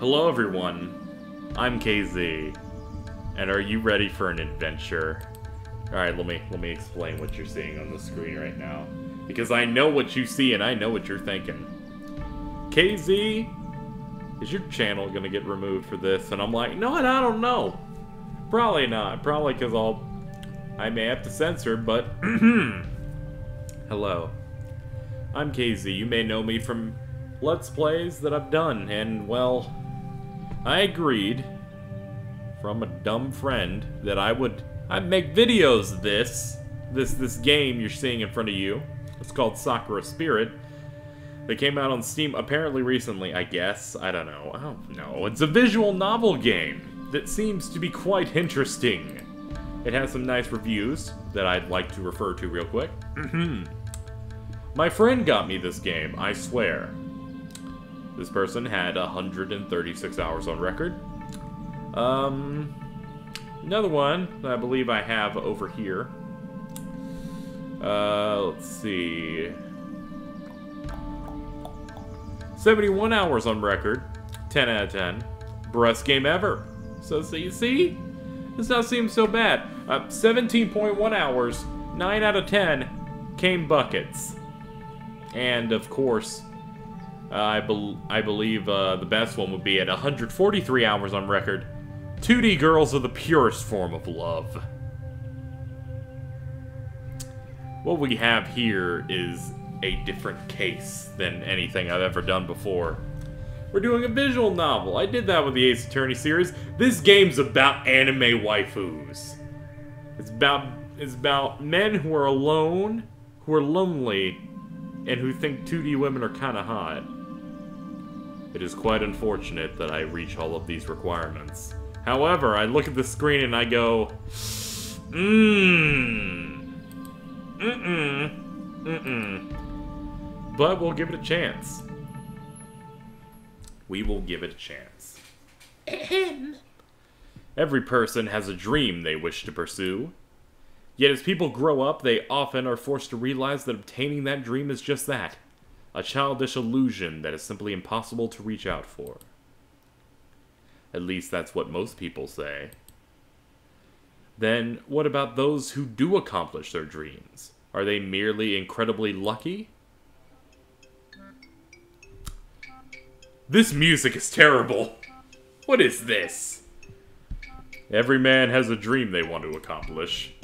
Hello everyone, I'm KZ, and are you ready for an adventure? Alright, let me explain what you're seeing on the screen right now, because I know what you see and I know what you're thinking. KZ, is your channel gonna get removed for this? And I'm like, no, I don't know. Probably not, probably because I may have to censor, but hello. I'm KZ, you may know me from Let's Plays that I've done, and well, I agreed from a dumb friend that I'd make videos of this game you're seeing in front of you. It's called Sakura Spirit. They came out on Steam apparently recently, I guess. I don't know. It's a visual novel game that seems to be quite interesting. It has some nice reviews that I'd like to refer to real quick. My friend got me this game, I swear. This person had 136 hours on record. Another one that I believe I have over here. Let's see. 71 hours on record. 10 out of 10. Best game ever. So you see? This not seem so bad. 17.1 hours. 9 out of 10 came buckets. And of course, I believe the best one would be at 143 hours on record. 2D girls are the purest form of love. What we have here is a different case than anything I've ever done before. We're doing a visual novel. I did that with the Ace Attorney series. This game's about anime waifus. It's about men who are alone, who are lonely, and who think 2D women are kind of hot. It is quite unfortunate that I reach all of these requirements. However, I look at the screen and I go, But we'll give it a chance. We will give it a chance. Every person has a dream they wish to pursue. Yet as people grow up, they often are forced to realize that obtaining that dream is just that. A childish illusion that is simply impossible to reach out for. At least that's what most people say. Then, what about those who do accomplish their dreams? Are they merely incredibly lucky? This music is terrible. What is this? Every man has a dream they want to accomplish.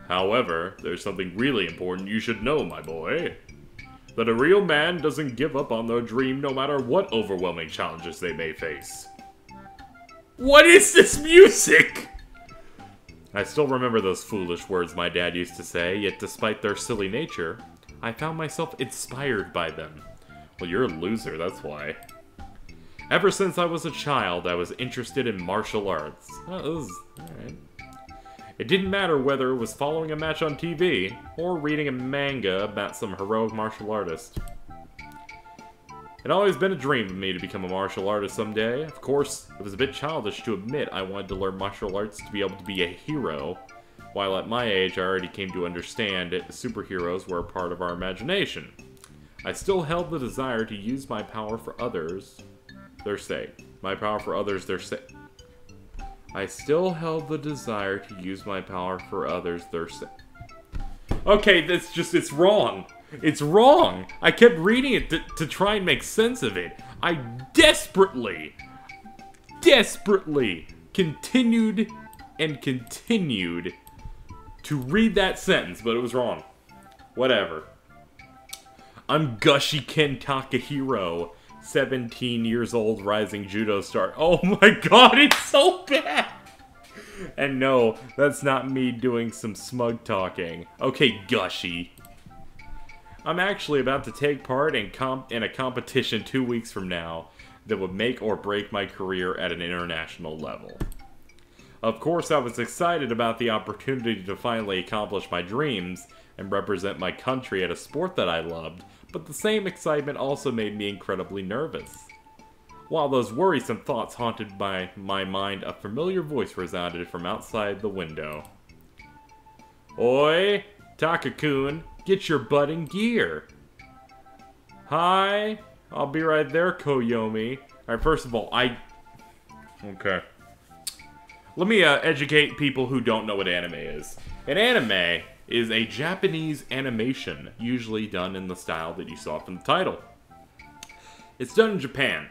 However, there's something really important you should know, my boy. That a real man doesn't give up on their dream no matter what overwhelming challenges they may face. What is this music? I still remember those foolish words my dad used to say, yet despite their silly nature, I found myself inspired by them. Well, you're a loser, that's why. Ever since I was a child, I was interested in martial arts. Alright. It didn't matter whether it was following a match on TV, or reading a manga about some heroic martial artist. It had always been a dream of me to become a martial artist someday. Of course, it was a bit childish to admit I wanted to learn martial arts to be able to be a hero, while at my age I already came to understand that superheroes were a part of our imagination. I still held the desire to use my power for others, their sake. My power for others, their sake. I still held the desire to use my power for others, their sake. Okay, it's wrong. It's wrong. I kept reading it to try and make sense of it. I desperately continued to read that sentence, but it was wrong. Whatever. I'm Gushy Ken Takahiro, 17 years old, rising judo star. Oh my god, it's so bad! And no, that's not me doing some smug talking. Okay, Gushy. I'm actually about to take part in a competition 2 weeks from now that would make or break my career at an international level. Of course, I was excited about the opportunity to finally accomplish my dreams and represent my country at a sport that I loved, but the same excitement also made me incredibly nervous. While those worrisome thoughts haunted my mind, a familiar voice resounded from outside the window. Oi, Taka-kun, get your butt in gear. Hi, I'll be right there, Coyomi. Alright, first of all, I Okay. Let me educate people who don't know what anime is. An anime is a Japanese animation, usually done in the style that you saw from the title. It's done in Japan.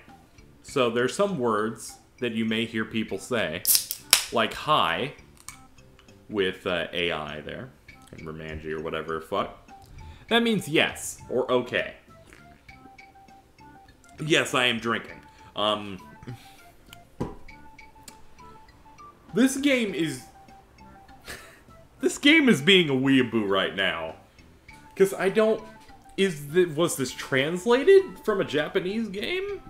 So there's some words that you may hear people say, like hi, with AI there, and Romanji or whatever fuck. That means yes, or okay. Yes, I am drinking. This game is... This game is being a weeaboo right now. Because I don't... Was this translated from a Japanese game?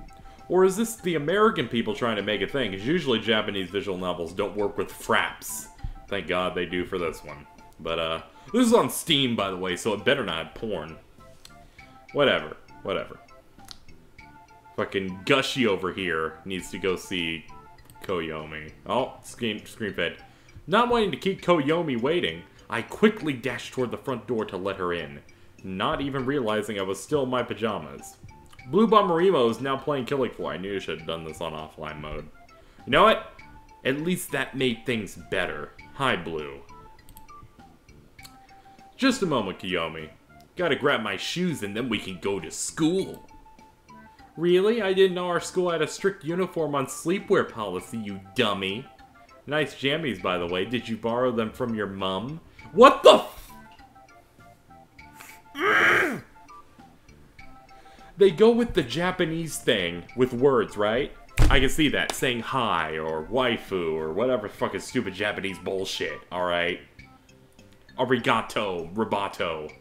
Or is this the American people trying to make a thing? Because usually Japanese visual novels don't work with fraps. Thank God they do for this one. But, this is on Steam, by the way, so it better not have porn. Whatever. Whatever. Fucking Gushy over here needs to go see Coyomi. Oh, scream fed. Not wanting to keep Coyomi waiting, I quickly dashed toward the front door to let her in, not even realizing I was still in my pajamas. Blue Bomberimo is now playing Killing Floor. I knew I should have done this on offline mode. You know what? At least that made things better. Hi, Blue. Just a moment, Coyomi. Gotta grab my shoes and then we can go to school. Really? I didn't know our school had a strict uniform on sleepwear policy, you dummy. Nice jammies, by the way. Did you borrow them from your mum? What the f- They go with the Japanese thing with words, right? I can see that. Saying hi, or waifu, or whatever fucking stupid Japanese bullshit, alright? Arigato, ribato.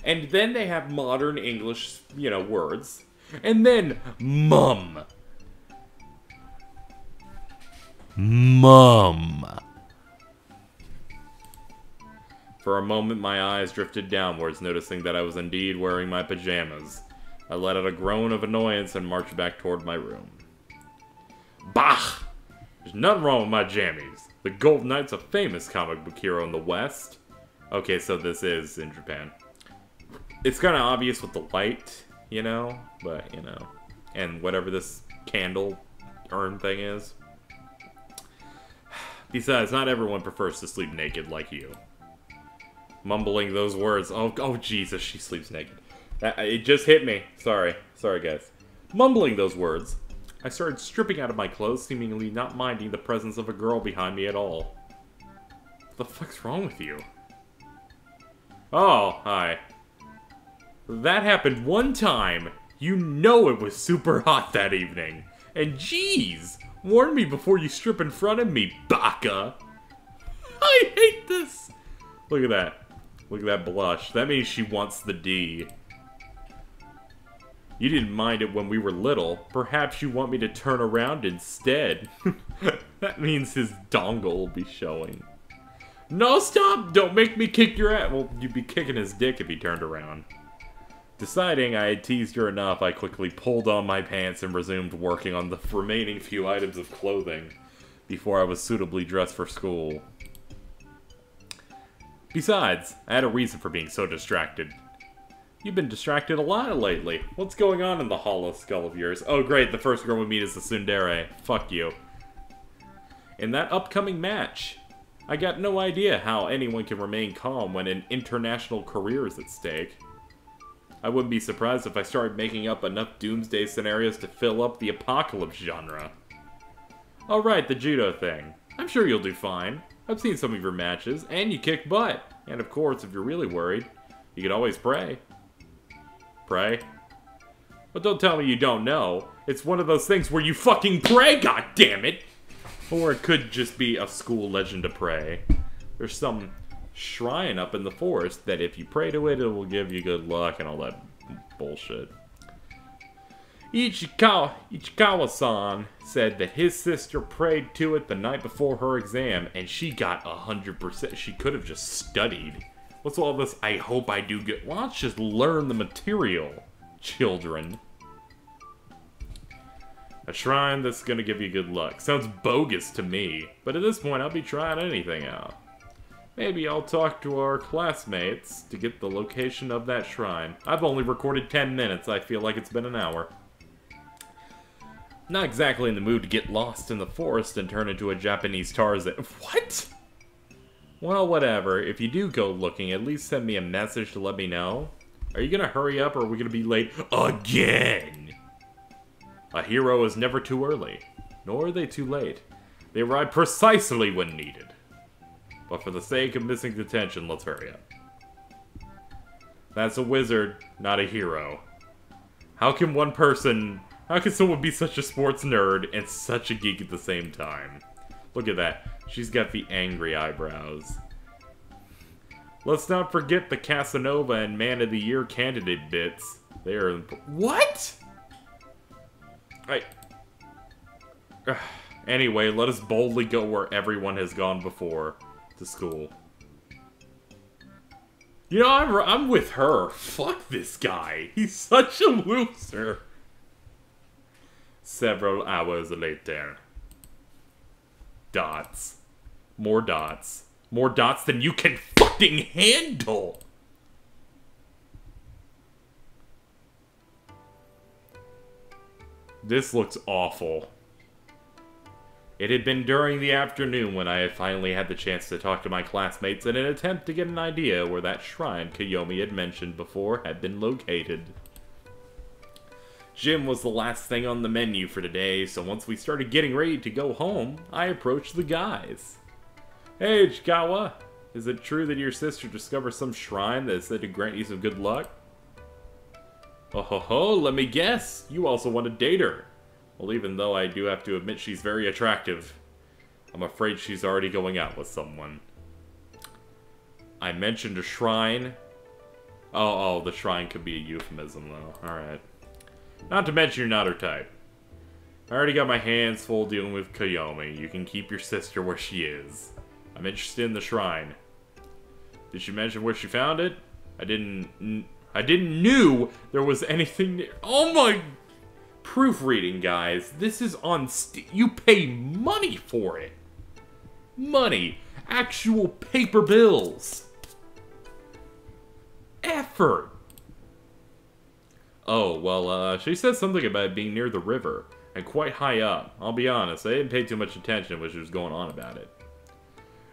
And then they have modern English, you know, words. And then, mum. Mum. For a moment, my eyes drifted downwards, noticing that I was indeed wearing my pajamas. I let out a groan of annoyance and marched back toward my room. Bah! There's nothing wrong with my jammies. The Gold Knight's a famous comic book hero in the West. Okay, so this is in Japan. It's kind of obvious with the light, you know? But, you know. And whatever this candle urn thing is. Besides, not everyone prefers to sleep naked like you. Mumbling those words. Oh Jesus, she sleeps naked. It just hit me. Sorry, guys. Mumbling those words, I started stripping out of my clothes, seemingly not minding the presence of a girl behind me at all. What the fuck's wrong with you? Oh, hi. That happened one time. You know it was super hot that evening. And jeez, warn me before you strip in front of me, baka. I hate this. Look at that. Look at that blush. That means she wants the D. You didn't mind it when we were little. Perhaps you want me to turn around instead. That means his dongle will be showing. No, stop! Don't make me kick your ass. Well, you'd be kicking his dick if he turned around. Deciding I had teased her enough, I quickly pulled on my pants and resumed working on the remaining few items of clothing before I was suitably dressed for school. Besides, I had a reason for being so distracted. You've been distracted a lot lately. What's going on in the hollow skull of yours? Oh great, the first girl we meet is the tsundere. Fuck you. In that upcoming match, I got no idea how anyone can remain calm when an international career is at stake. I wouldn't be surprised if I started making up enough doomsday scenarios to fill up the apocalypse genre. Alright, the judo thing. I'm sure you'll do fine. I've seen some of your matches, and you kick butt. And of course, if you're really worried, you can always pray. Pray? But don't tell me you don't know. It's one of those things where you fucking pray, goddammit! Or it could just be a school legend to pray. There's some shrine up in the forest that if you pray to it, it will give you good luck and all that bullshit. Ichikawa-san said that his sister prayed to it the night before her exam, and she got 100%. She could have just studied. What's all this, I hope I do good? Well, let's just learn the material, children. A shrine that's gonna give you good luck. Sounds bogus to me, but at this point I'll be trying anything out. Maybe I'll talk to our classmates to get the location of that shrine. I've only recorded 10 minutes, I feel like it's been an hour. Not exactly in the mood to get lost in the forest and turn into a Japanese Tarzan. What? Well, whatever. If you do go looking, at least send me a message to let me know. Are you gonna hurry up or are we gonna be late again? A hero is never too early, nor are they too late. They arrive precisely when needed. But for the sake of missing detention, let's hurry up. That's a wizard, not a hero. How can someone be such a sports nerd and such a geek at the same time? Look at that. She's got the angry eyebrows. Let's not forget the Casanova and Man of the Year candidate bits. They are... What?! Anyway, let us boldly go where everyone has gone before. To school. You know, I'm with her. Fuck this guy. He's such a loser. Several hours later. Dots. More dots. More dots than you can fucking handle! This looks awful. It had been during the afternoon when I had finally had the chance to talk to my classmates in an attempt to get an idea where that shrine Coyomi had mentioned before had been located. Gym was the last thing on the menu for today, so once we started getting ready to go home, I approached the guys. Hey, Chikawa, is it true that your sister discovered some shrine that is said to grant you some good luck? Oh ho ho, let me guess, you also want to date her. Well, even though I do have to admit she's very attractive, I'm afraid she's already going out with someone. I mentioned a shrine. Oh, the shrine could be a euphemism, though. Alright. Not to mention you're not her type. I already got my hands full dealing with Coyomi. You can keep your sister where she is. I'm interested in the shrine. Did she mention where she found it? I didn't knew there was anything there. Oh my... Proofreading, guys. This is on you pay money for it. Money. Actual paper bills. Effort. Oh, well, she said something about being near the river, and quite high up. I'll be honest, I didn't pay too much attention when she was going on about it.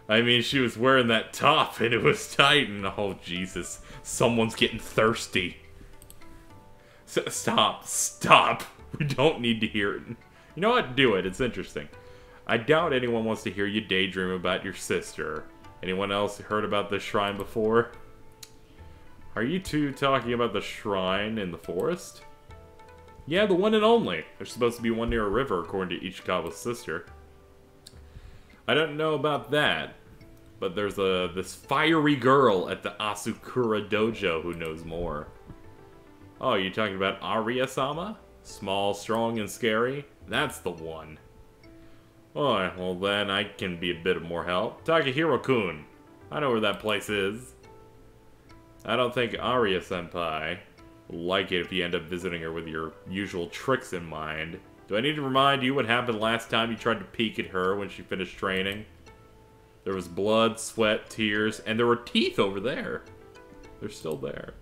I mean, she was wearing that top, and it was tight, and oh, Jesus. Someone's getting thirsty. Stop. We don't need to hear it. You know what? Do it. It's interesting. I doubt anyone wants to hear you daydream about your sister. Anyone else heard about this shrine before? Are you two talking about the shrine in the forest? Yeah, the one and only. There's supposed to be one near a river, according to Ichikawa's sister. I don't know about that, but there's this fiery girl at the Asakura dojo who knows more. Oh, you talking about Arya-sama? Small, strong, and scary? That's the one. Alright, well then I can be a bit of more help. Takahiro-kun. I know where that place is. I don't think Arya-senpai will like it if you end up visiting her with your usual tricks in mind. Do I need to remind you what happened last time you tried to peek at her when she finished training? There was blood, sweat, tears, and there were teeth over there. They're still there.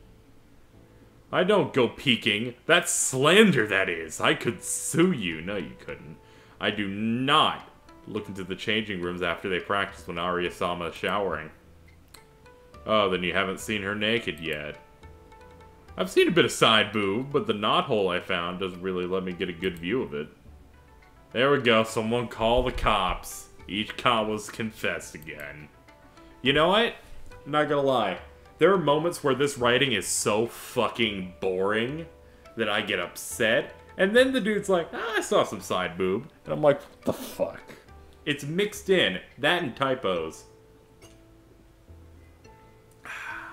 I don't go peeking. That's slander, that is. I could sue you. No, you couldn't. I do not look into the changing rooms after they practice when Arya-sama is showering. Oh, then you haven't seen her naked yet. I've seen a bit of side boob, but the knothole I found doesn't really let me get a good view of it. There we go. Someone call the cops. Ichikawa's confessed again. You know what? I'm not gonna lie. There are moments where this writing is so fucking boring that I get upset. And then the dude's like, I saw some side boob. And I'm like, what the fuck? It's mixed in. That and typos.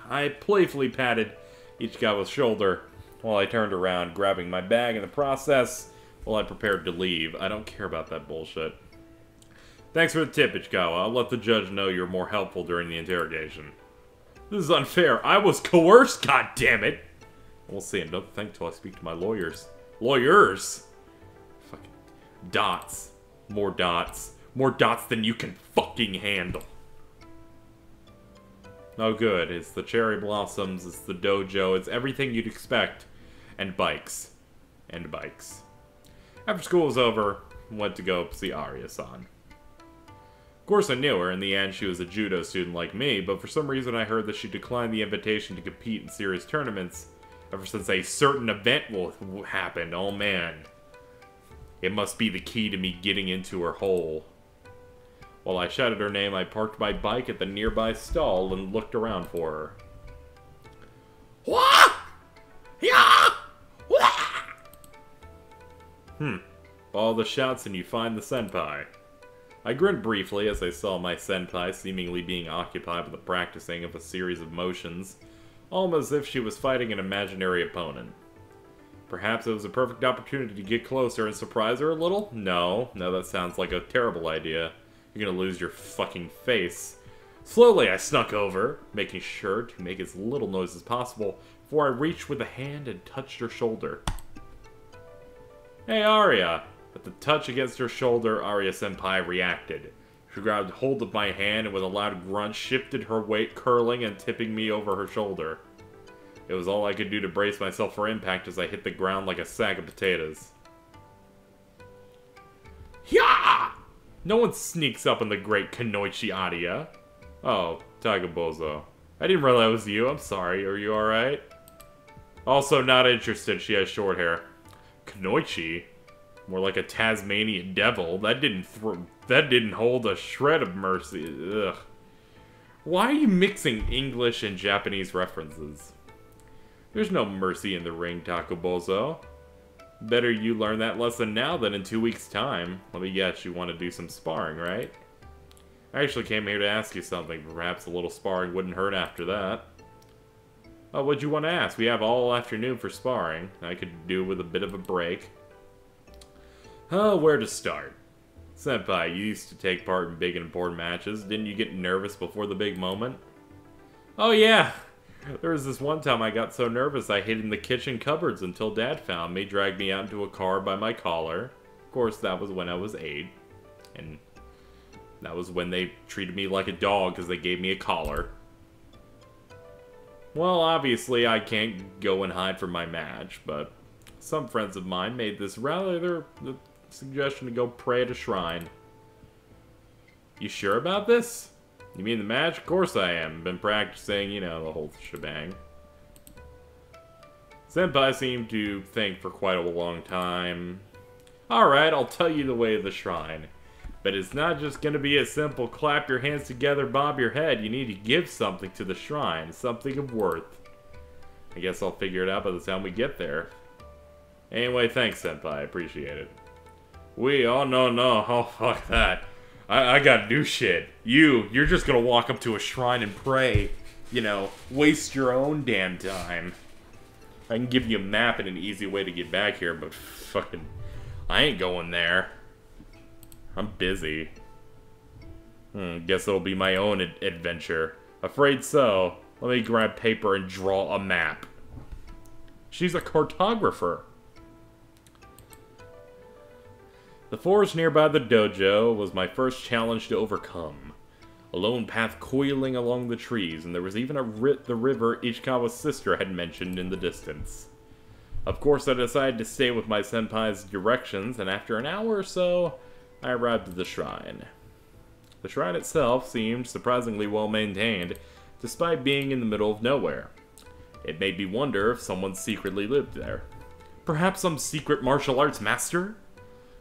I playfully patted Ichikawa's shoulder while I turned around, grabbing my bag in the process while I prepared to leave. I don't care about that bullshit. Thanks for the tip, Ichikawa. I'll let the judge know you're more helpful during the interrogation. This is unfair. I was coerced, goddammit! We'll see, and don't think till I speak to my lawyers. Lawyers? Fucking dots. More dots. More dots than you can fucking handle. Oh good, it's the cherry blossoms, it's the dojo, it's everything you'd expect. And bikes. And bikes. After school was over, went to go see Arya-san. Of course I knew her. In the end, she was a judo student like me, but for some reason I heard that she declined the invitation to compete in serious tournaments ever since a certain event happened. Oh man. It must be the key to me getting into her hole. While I shouted her name, I parked my bike at the nearby stall and looked around for her. Wah! Yeah! Wah! Follow the shouts and you find the senpai. I grinned briefly as I saw my senpai seemingly being occupied with the practicing of a series of motions, almost as if she was fighting an imaginary opponent. Perhaps it was a perfect opportunity to get closer and surprise her a little? No, that sounds like a terrible idea. You're gonna lose your fucking face. Slowly I snuck over, making sure to make as little noise as possible, before I reached with a hand and touched her shoulder. Hey, Arya! At the touch against her shoulder, Arya-senpai reacted. She grabbed hold of my hand and with a loud grunt shifted her weight, curling and tipping me over her shoulder. It was all I could do to brace myself for impact as I hit the ground like a sack of potatoes. Hyah! No one sneaks up on the great Kunoichi Arya. Oh, Tagabozo. I didn't realize it was you. I'm sorry. Are you alright? Also not interested. She has short hair. Kunoichi? More like a Tasmanian devil. That didn't hold a shred of mercy. Ugh. Why are you mixing English and Japanese references? There's no mercy in the ring, Takobozo. Better you learn that lesson now than in 2 weeks' time. Let me guess, you want to do some sparring, right? I actually came here to ask you something. Perhaps a little sparring wouldn't hurt after that. Oh, what'd you want to ask? We have all afternoon for sparring. I could do with a bit of a break. Oh, where to start? Senpai, you used to take part in big and important matches. Didn't you get nervous before the big moment? Oh yeah! There was this one time I got so nervous I hid in the kitchen cupboards until Dad found me, dragged me out into a car by my collar. Of course, that was when I was 8. And that was when they treated me like a dog because they gave me a collar. Well, obviously I can't go and hide from my match, but some friends of mine made this rather suggestion to go pray at a shrine. You sure about this? You mean the match? Of course I am. Been practicing, you know, the whole shebang. Senpai seemed to think for quite a long time. Alright, I'll tell you the way of the shrine. But it's not just gonna be a simple clap your hands together, bob your head. You need to give something to the shrine. Something of worth. I guess I'll figure it out by the time we get there. Anyway, thanks, Senpai. I appreciate it. Oh, no. Oh, fuck that. I gotta do shit. You're just gonna walk up to a shrine and pray. You know, waste your own damn time. I can give you a map and an easy way to get back here, but fucking... I ain't going there. I'm busy. Guess it'll be my own adventure. Afraid so. Let me grab paper and draw a map. She's a cartographer. The forest nearby the dojo was my first challenge to overcome. A lone path coiling along the trees, and there was even the river Ichikawa's sister had mentioned in the distance. Of course, I decided to stay with my senpai's directions, and after an hour or so, I arrived at the shrine. The shrine itself seemed surprisingly well maintained, despite being in the middle of nowhere. It made me wonder if someone secretly lived there. Perhaps some secret martial arts master?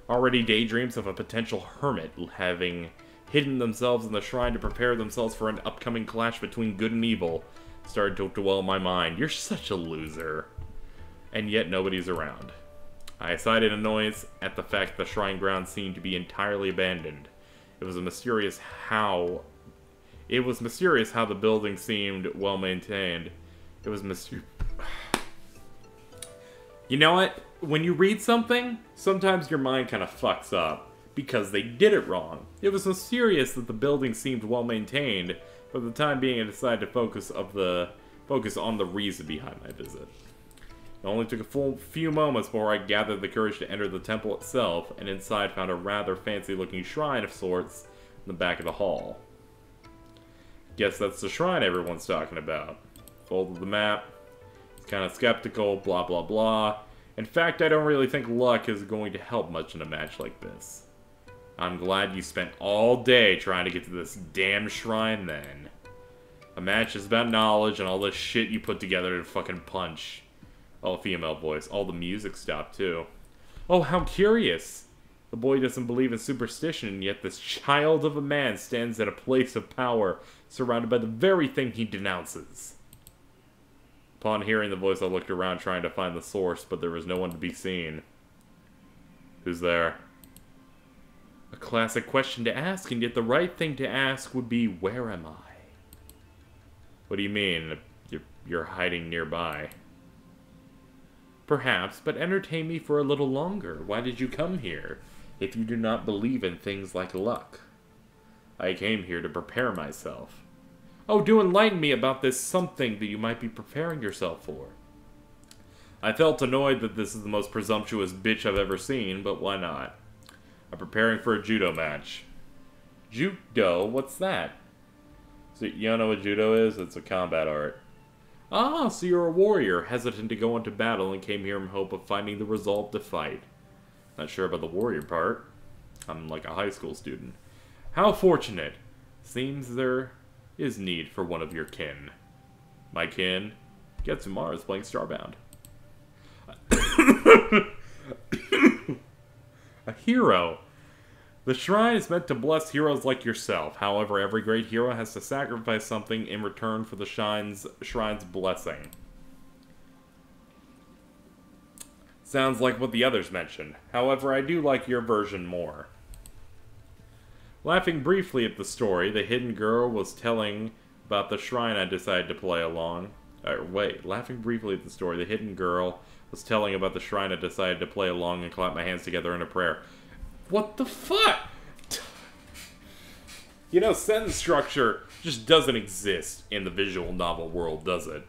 Already daydreams of a potential hermit having hidden themselves in the shrine to prepare themselves for an upcoming clash between good and evil started to dwell in my mind. You're such a loser. And yet nobody's around. I sighed in annoyance at the fact the shrine grounds seemed to be entirely abandoned. It was mysterious how the building seemed well maintained. It was mysterious. You know what? When you read something, sometimes your mind kind of fucks up because they did it wrong. It was mysterious that the building seemed well maintained. For the time being, I decided to focus on the reason behind my visit. It only took a few moments before I gathered the courage to enter the temple itself, and inside found a rather fancy-looking shrine of sorts in the back of the hall. Guess that's the shrine everyone's talking about. Folded the map. It's kind of skeptical, blah blah blah. In fact, I don't really think luck is going to help much in a match like this. I'm glad you spent all day trying to get to this damn shrine then. A match is about knowledge and all this shit you put together to fucking punch. Oh, female voice. All the music stopped too. Oh, how curious. The boy doesn't believe in superstition, and yet this child of a man stands at a place of power, surrounded by the very thing he denounces. Upon hearing the voice, I looked around trying to find the source, but there was no one to be seen. Who's there? A classic question to ask, and yet the right thing to ask would be, where am I? What do you mean? You're hiding nearby. Perhaps, but entertain me for a little longer. Why did you come here, if you do not believe in things like luck? I came here to prepare myself. Oh, do enlighten me about this something that you might be preparing yourself for. I felt annoyed that this is the most presumptuous bitch I've ever seen, but why not? I'm preparing for a judo match. Judo? What's that? So, you don't know what judo is? It's a combat art. Ah, so you're a warrior, hesitant to go into battle and came here in hope of finding the resolve to fight. Not sure about the warrior part. I'm like a high school student. How fortunate. Seems there is need for one of your kin. My kin? Getsumara is playing Starbound. A hero. The shrine is meant to bless heroes like yourself. However, every great hero has to sacrifice something in return for the shrine's blessing. Sounds like what the others mentioned. However, I do like your version more. Laughing briefly at the story, the hidden girl was telling about the shrine I decided to play along. Laughing briefly at the story, the hidden girl was telling about the shrine I decided to play along and clap my hands together in a prayer. What the fuck? You know, sentence structure just doesn't exist in the visual novel world, does it?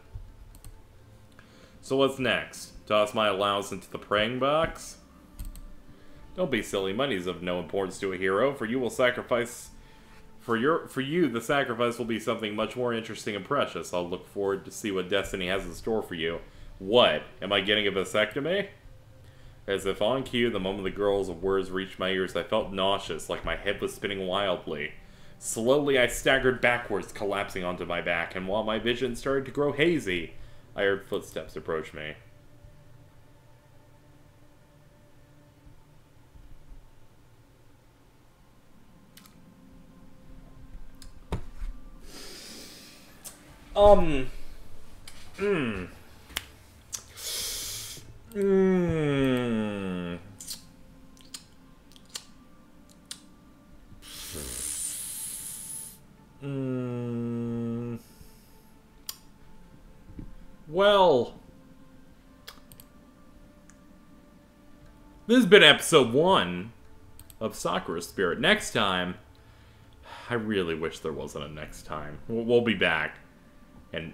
So what's next? Toss my allowance into the praying box? Don't be silly. Money's of no importance to a hero, for you will sacrifice... For you, the sacrifice will be something much more interesting and precious. I'll look forward to see what destiny has in store for you. What? Am I getting a vasectomy? As if on cue, the moment the girl's words reached my ears, I felt nauseous, like my head was spinning wildly. Slowly, I staggered backwards, collapsing onto my back, and while my vision started to grow hazy, I heard footsteps approach me. Well, this has been episode 1 of Sakura Spirit. Next time, I really wish there wasn't a next time. We'll be back. And